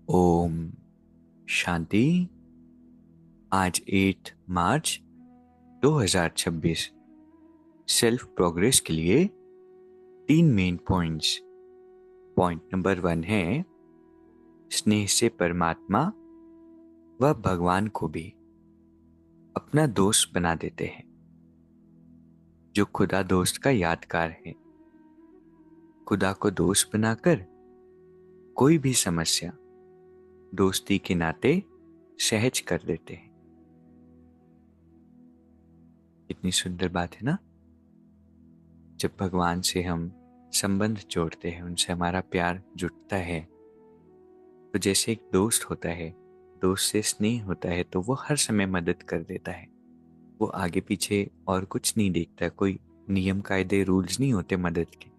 ओम शांति। आज 8 मार्च 2026 self progress के लिए 3 मेन पॉइंट्स। पॉइंट नंबर 1 है स्नेह से परमात्मा व भगवान को भी अपना दोस्त बना देते हैं। जो खुदा दोस्त का यादगार है, खुदा को दोस्त बनाकर कोई भी समस्या दोस्ती के नाते सहज कर देते हैं। कितनी सुंदर बात है ना। जब भगवान से हम संबंध जोड़ते हैं, उनसे हमारा प्यार जुटता है, तो जैसे एक दोस्त होता है, दोस्त से स्नेह होता है, तो वो हर समय मदद कर देता है। वो आगे पीछे और कुछ नहीं देखता, कोई नियम कायदे रूल्स नहीं होते मदद के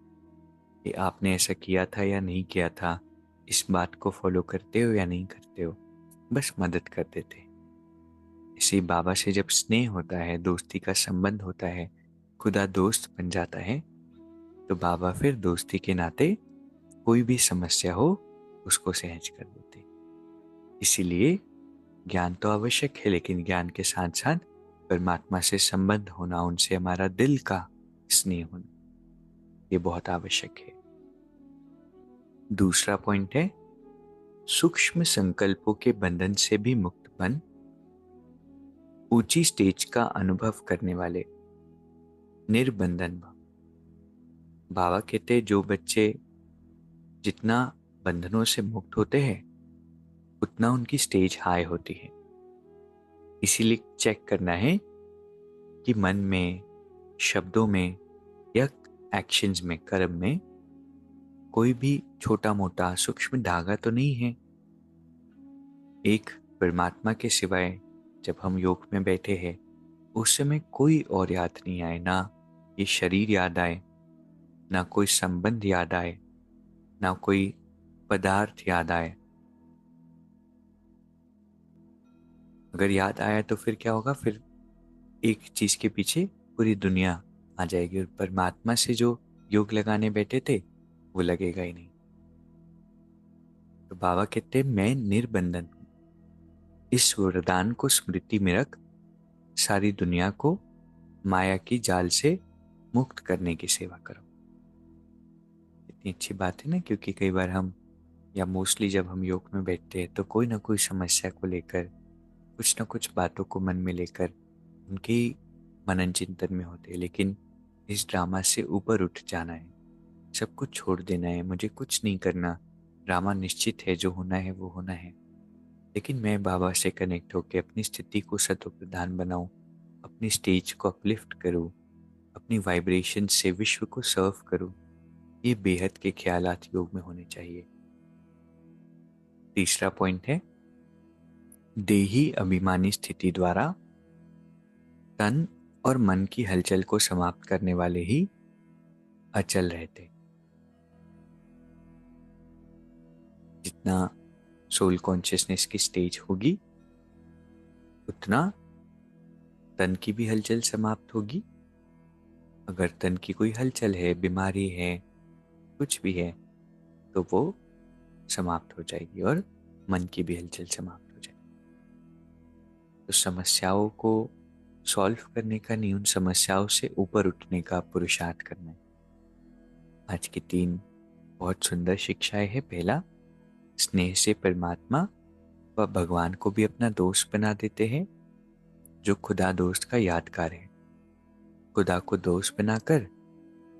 कि आपने ऐसा किया था या नहीं किया था, इस बात को फॉलो करते हो या नहीं करते हो, बस मदद कर देते हैं। इसी बाबा से जब स्नेह होता है, दोस्ती का संबंध होता है, खुदा दोस्त बन जाता है, तो बाबा फिर दोस्ती के नाते कोई भी समस्या हो उसको सहज कर देते। इसीलिए ज्ञान तो आवश्यक है, लेकिन ज्ञान के साथ साथ परमात्मा से संबंध होना, उनसे हमारा दिल का स्नेह होना, ये बहुत आवश्यक है। दूसरा पॉइंट है सूक्ष्म संकल्पों के बंधन से भी मुक्त बन ऊंची स्टेज का अनुभव करने वाले निर्बंधन भव। बाबा कहते जो बच्चे जितना बंधनों से मुक्त होते हैं, उतना उनकी स्टेज हाई होती है। इसीलिए चेक करना है कि मन में, शब्दों में या एक्शंस में, कर्म में कोई भी छोटा मोटा सूक्ष्म धागा तो नहीं है। एक परमात्मा के सिवाय जब हम योग में बैठे हैं, उस समय कोई और याद नहीं आए, ना ये शरीर याद आए, ना कोई संबंध याद आए, ना कोई पदार्थ याद आए। अगर याद आया तो फिर क्या होगा? फिर एक चीज के पीछे पूरी दुनिया आ जाएगी, और परमात्मा से जो योग लगाने बैठे थे वो लगेगा ही नहीं। तो बाबा कहते मैं निर्बंधन हूं। इस वरदान को स्मृति में रख सारी दुनिया को माया की जाल से मुक्त करने की सेवा करो। इतनी अच्छी बात है ना, क्योंकि कई बार हम, या मोस्टली जब हम योग में बैठते हैं, तो कोई ना कोई समस्या को लेकर, कुछ ना कुछ बातों को मन में लेकर उनकी मनन चिंतन में होते हैं। लेकिन इस ड्रामा से ऊपर उठ जाना है, सब कुछ छोड़ देना है, मुझे कुछ नहीं करना, ड्रामा निश्चित है, जो होना है वो होना है, लेकिन मैं बाबा से कनेक्ट होकर अपनी स्थिति को सतोप्रधान बनाऊं, अपनी स्टेज को अपलिफ्ट करूं, अपनी वाइब्रेशन से विश्व को सर्व करूं। ये बेहद के ख्यालात योग में होने चाहिए। तीसरा पॉइंट है देही अभिमानी स्थिति द्वारा तन और मन की हलचल को समाप्त करने वाले ही अचल रहते। जितना सोल कॉन्शियसनेस की स्टेज होगी, उतना तन की भी हलचल समाप्त होगी। अगर तन की कोई हलचल है, बीमारी है, कुछ भी है, तो वो समाप्त हो जाएगी, और मन की भी हलचल समाप्त हो जाएगी। तो समस्याओं को सॉल्व करने का नहीं, उन समस्याओं से ऊपर उठने का पुरुषार्थ करना है। आज की 3 बहुत सुंदर शिक्षाएं हैं। पहला, स्नेह से परमात्मा व भगवान को भी अपना दोस्त बना देते हैं। जो खुदा दोस्त का यादगार है, खुदा को दोस्त बनाकर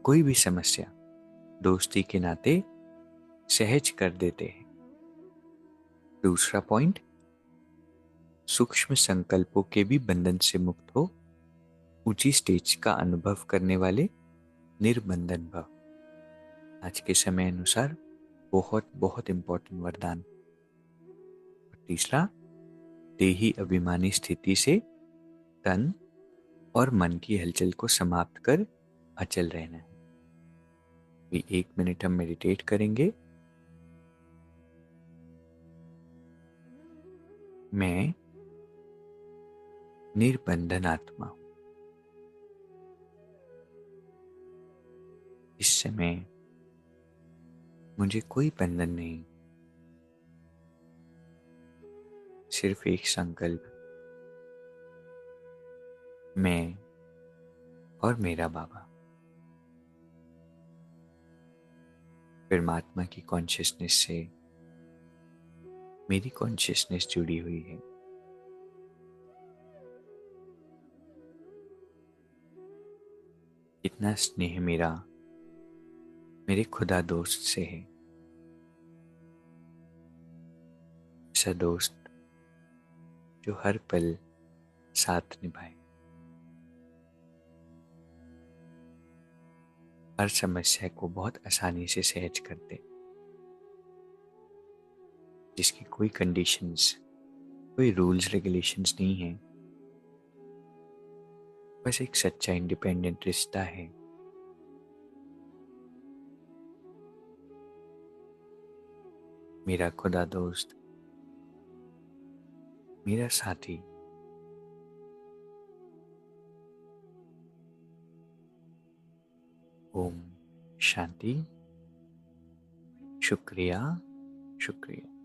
कोई भी समस्या दोस्ती के नाते सहज कर देते हैं। दूसरा पॉइंट, सूक्ष्म संकल्पों के भी बंधन से मुक्त हो ऊंची स्टेज का अनुभव करने वाले निर्बंधन भव। आज के समय अनुसार बहुत बहुत इंपॉर्टेंट वरदान। और तीसरा, देही अभिमानी स्थिति से तन और मन की हलचल को समाप्त कर अचल रहना है। अभी 1 मिनट हम मेडिटेट करेंगे। मैं निर्बंधन आत्मा हूं। इस समय मुझे कोई बंधन नहीं। सिर्फ एक संकल्प, मैं और मेरा बाबा। परमात्मा की कॉन्शियसनेस से मेरी कॉन्शियसनेस जुड़ी हुई है। इतना स्नेह मेरा मेरे खुदा दोस्त से है, ऐसा दोस्त जो हर पल साथ निभाए, हर समस्या को बहुत आसानी से सहज कर दे, जिसकी कोई कंडीशंस, कोई रूल्स रेगुलेशंस नहीं है, बस एक सच्चा इंडिपेंडेंट रिश्ता है। मेरा खुदा दोस्त, मेरा साथी। ओम शांति। शुक्रिया, शुक्रिया।